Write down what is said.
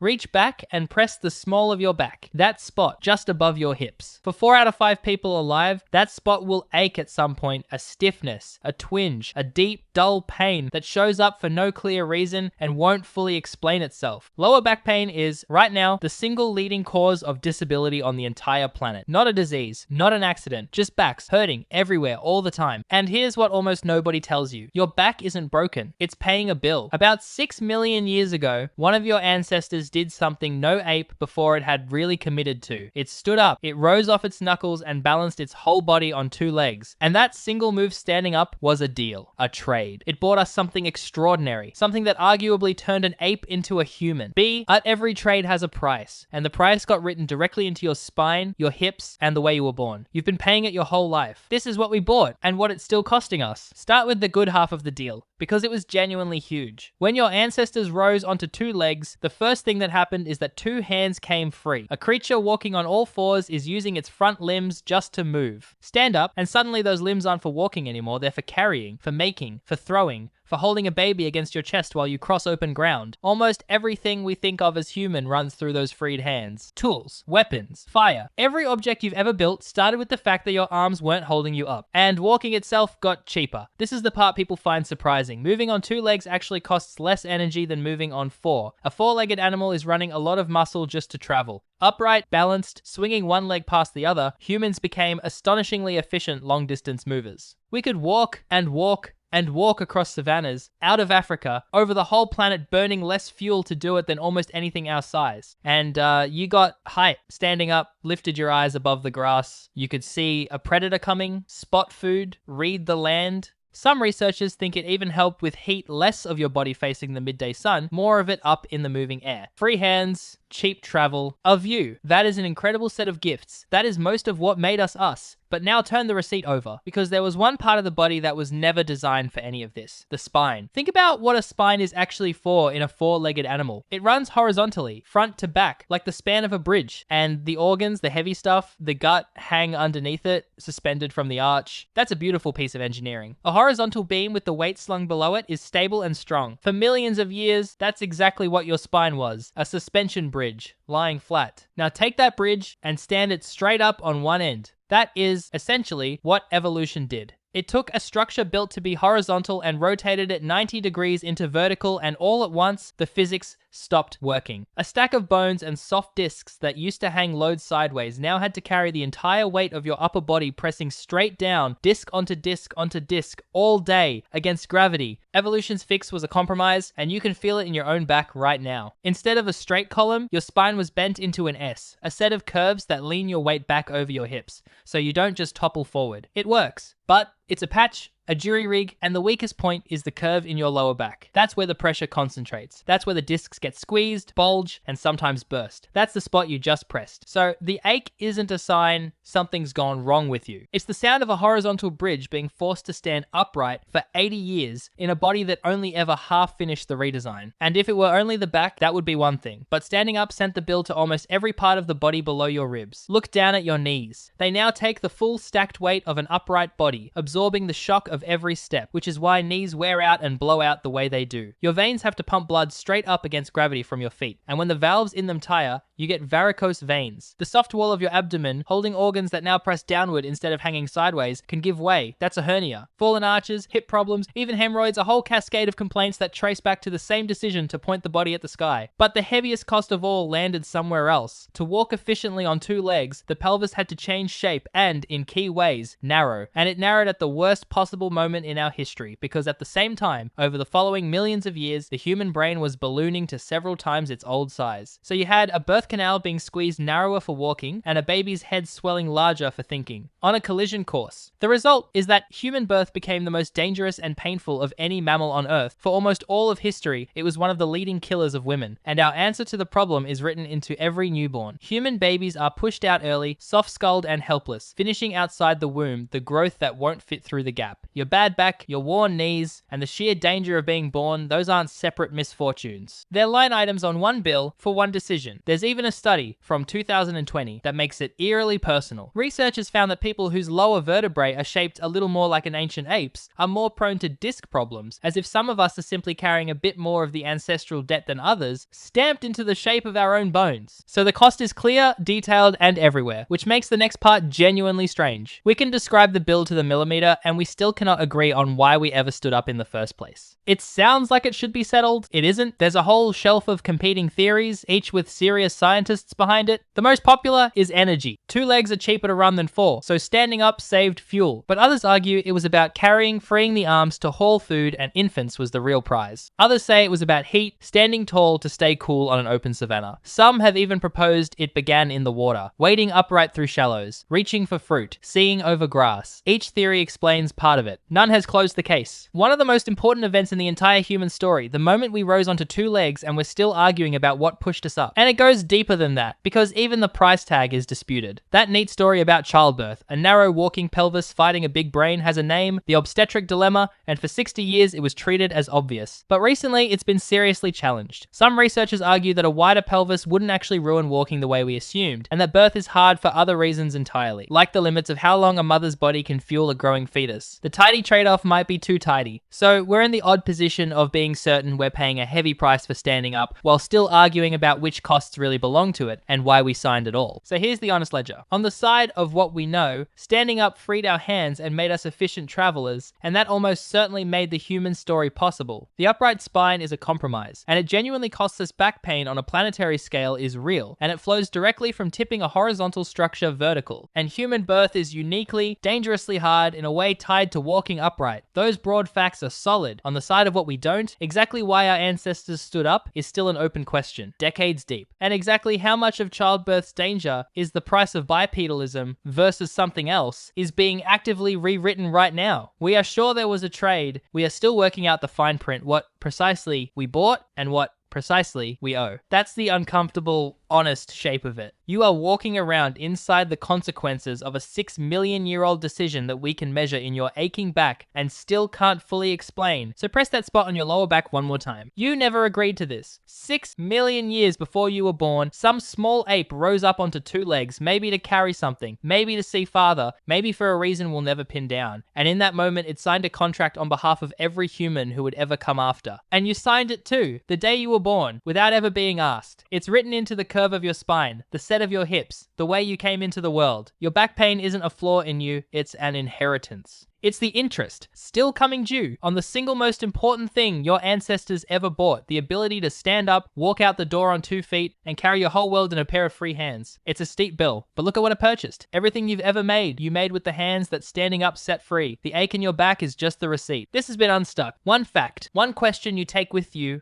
Reach back and press the small of your back, that spot just above your hips. For 4 out of 5 people alive, that spot will ache at some point, a stiffness, a twinge, a deep, dull pain that shows up for no clear reason and won't fully explain itself. Lower back pain is, right now, the single leading cause of disability on the entire planet. Not a disease, not an accident, just backs hurting everywhere all the time. And here's what almost nobody tells you. Your back isn't broken, it's paying a bill. About 6 million years ago, one of your ancestors did something no ape before it had really committed to. It stood up, it rose off its knuckles and balanced its whole body on 2 legs. And that single move standing up was a deal, a trade. It bought us something extraordinary, something that arguably turned an ape into a human. Every trade has a price, and the price got written directly into your spine, your hips, and the way you were born. You've been paying it your whole life. This is what we bought, and what it's still costing us. Start with the good half of the deal, because it was genuinely huge. When your ancestors rose onto 2 legs, the first thing that happened is that 2 hands came free. A creature walking on all 4s is using its front limbs just to move. Stand up, and suddenly those limbs aren't for walking anymore, they're for carrying, for making, for throwing, for holding a baby against your chest while you cross open ground. Almost everything we think of as human runs through those freed hands. Tools, weapons, fire. Every object you've ever built started with the fact that your arms weren't holding you up. And walking itself got cheaper. This is the part people find surprising. Moving on 2 legs actually costs less energy than moving on 4. A 4-legged animal is running a lot of muscle just to travel. Upright, balanced, swinging one leg past the other, humans became astonishingly efficient long-distance movers. We could walk and walk and walk across savannas, out of Africa, over the whole planet, burning less fuel to do it than almost anything our size. And you got height. Standing up, lifted your eyes above the grass. You could see a predator coming, spot food, read the land. Some researchers think it even helped with heat less of your body facing the midday sun, more of it up in the moving air. Free hands, cheap travel, a view. That is an incredible set of gifts. That is most of what made us us. But now turn the receipt over, because there was one part of the body that was never designed for any of this, the spine. Think about what a spine is actually for in a 4-legged animal. It runs horizontally, front to back, like the span of a bridge, and the organs, the heavy stuff, the gut hang underneath it, suspended from the arch. That's a beautiful piece of engineering. A horizontal beam with the weight slung below it is stable and strong. For millions of years, that's exactly what your spine was, a suspension bridge, lying flat. Now take that bridge and stand it straight up on one end. That is essentially what evolution did. It took a structure built to be horizontal and rotated it 90 degrees into vertical, and all at once, the physics stopped working. A stack of bones and soft discs that used to hang loads sideways now had to carry the entire weight of your upper body pressing straight down, disc onto disc onto disc, all day against gravity. Evolution's fix was a compromise, and you can feel it in your own back right now. Instead of a straight column, your spine was bent into an S, a set of curves that lean your weight back over your hips, so you don't just topple forward. It works, but it's a patch, a jury rig, and the weakest point is the curve in your lower back. That's where the pressure concentrates. That's where the discs get squeezed, bulge, and sometimes burst. That's the spot you just pressed. So the ache isn't a sign something's gone wrong with you. It's the sound of a horizontal bridge being forced to stand upright for 80 years in a body that only ever half finished the redesign. And if it were only the back, that would be one thing. But standing up sent the bill to almost every part of the body below your ribs. Look down at your knees. They now take the full stacked weight of an upright body, absorbing the shock of every step, which is why knees wear out and blow out the way they do. Your veins have to pump blood straight up against gravity from your feet, and when the valves in them tire, you get varicose veins. The soft wall of your abdomen, holding organs that now press downward instead of hanging sideways, can give way. That's a hernia. Fallen arches, hip problems, even hemorrhoids, a whole cascade of complaints that trace back to the same decision to point the body at the sky. But the heaviest cost of all landed somewhere else. To walk efficiently on 2 legs, the pelvis had to change shape and, in key ways, narrow. And it narrowed at the worst possible moment in our history, because at the same time, over the following millions of years, the human brain was ballooning to several times its old size. So you had a birth canal being squeezed narrower for walking, and a baby's head swelling larger for thinking, on a collision course. The result is that human birth became the most dangerous and painful of any mammal on Earth. For almost all of history, it was one of the leading killers of women, and our answer to the problem is written into every newborn. Human babies are pushed out early, soft-skulled and helpless, finishing outside the womb, the growth that won't fit through the gap. Your bad back, your worn knees, and the sheer danger of being born, those aren't separate misfortunes. They're line items on one bill for one decision. There's even a study from 2020 that makes it eerily personal. Researchers found that people whose lower vertebrae are shaped a little more like an ancient ape's are more prone to disc problems, as if some of us are simply carrying a bit more of the ancestral debt than others, stamped into the shape of our own bones. So the cost is clear, detailed, and everywhere, which makes the next part genuinely strange. We can describe the bill to the millimeter, and we still cannot agree on why we ever stood up in the first place. It sounds like it should be settled. It isn't. There's a whole shelf of competing theories, each with serious scientists behind it. The most popular is energy. 2 legs are cheaper to run than 4, so standing up saved fuel. But others argue it was about carrying, freeing the arms to haul food, and infants was the real prize. Others say it was about heat, standing tall to stay cool on an open savanna. Some have even proposed it began in the water, wading upright through shallows, reaching for fruit, seeing over grass. Each theory explains part of it. None has closed the case. One of the most important events in the entire human story, the moment we rose onto 2 legs and we're still arguing about what pushed us up. And it goes deeper than that, because even the price tag is disputed. That neat story about childbirth, a narrow walking pelvis fighting a big brain, has a name, the obstetric dilemma, and for 60 years it was treated as obvious. But recently it's been seriously challenged. Some researchers argue that a wider pelvis wouldn't actually ruin walking the way we assumed, and that birth is hard for other reasons entirely, like the limits of how long a mother's body can fuel a growing fetus. The tidy trade-off might be too tidy. So we're in the odd position of being certain we're paying a heavy price for standing up, while still arguing about which costs really belong to it, and why we signed it all. So here's the honest ledger. On the side of what we know, standing up freed our hands and made us efficient travelers, and that almost certainly made the human story possible. The upright spine is a compromise, and it genuinely costs us back pain on a planetary scale is real, and it flows directly from tipping a horizontal structure vertical. And human birth is uniquely, dangerously hard in a way tied to walking upright. Those broad facts are solid. On the side of what we don't, exactly why our ancestors stood up is still an open question, decades deep. And exactly how much of childbirth's danger is the price of bipedalism versus something else is being actively rewritten right now. We are sure there was a trade. We are still working out the fine print, what precisely we bought and what precisely we owe. That's the uncomfortable, honest shape of it. You are walking around inside the consequences of a 6 million year old decision that we can measure in your aching back and still can't fully explain. So press that spot on your lower back one more time. You never agreed to this. 6 million years before you were born, some small ape rose up onto 2 legs, maybe to carry something, maybe to see farther, maybe for a reason we'll never pin down. And in that moment, it signed a contract on behalf of every human who would ever come after. And you signed it too, the day you were born, without ever being asked. It's written into the curve of your spine, the set of your hips, the way you came into the world. Your back pain isn't a flaw in you, it's an inheritance. It's the interest, still coming due, on the single most important thing your ancestors ever bought, the ability to stand up, walk out the door on 2 feet, and carry your whole world in a pair of free hands. It's a steep bill, but look at what it purchased. Everything you've ever made, you made with the hands that standing up set free. The ache in your back is just the receipt. This has been Unstuck. One fact, one question you take with you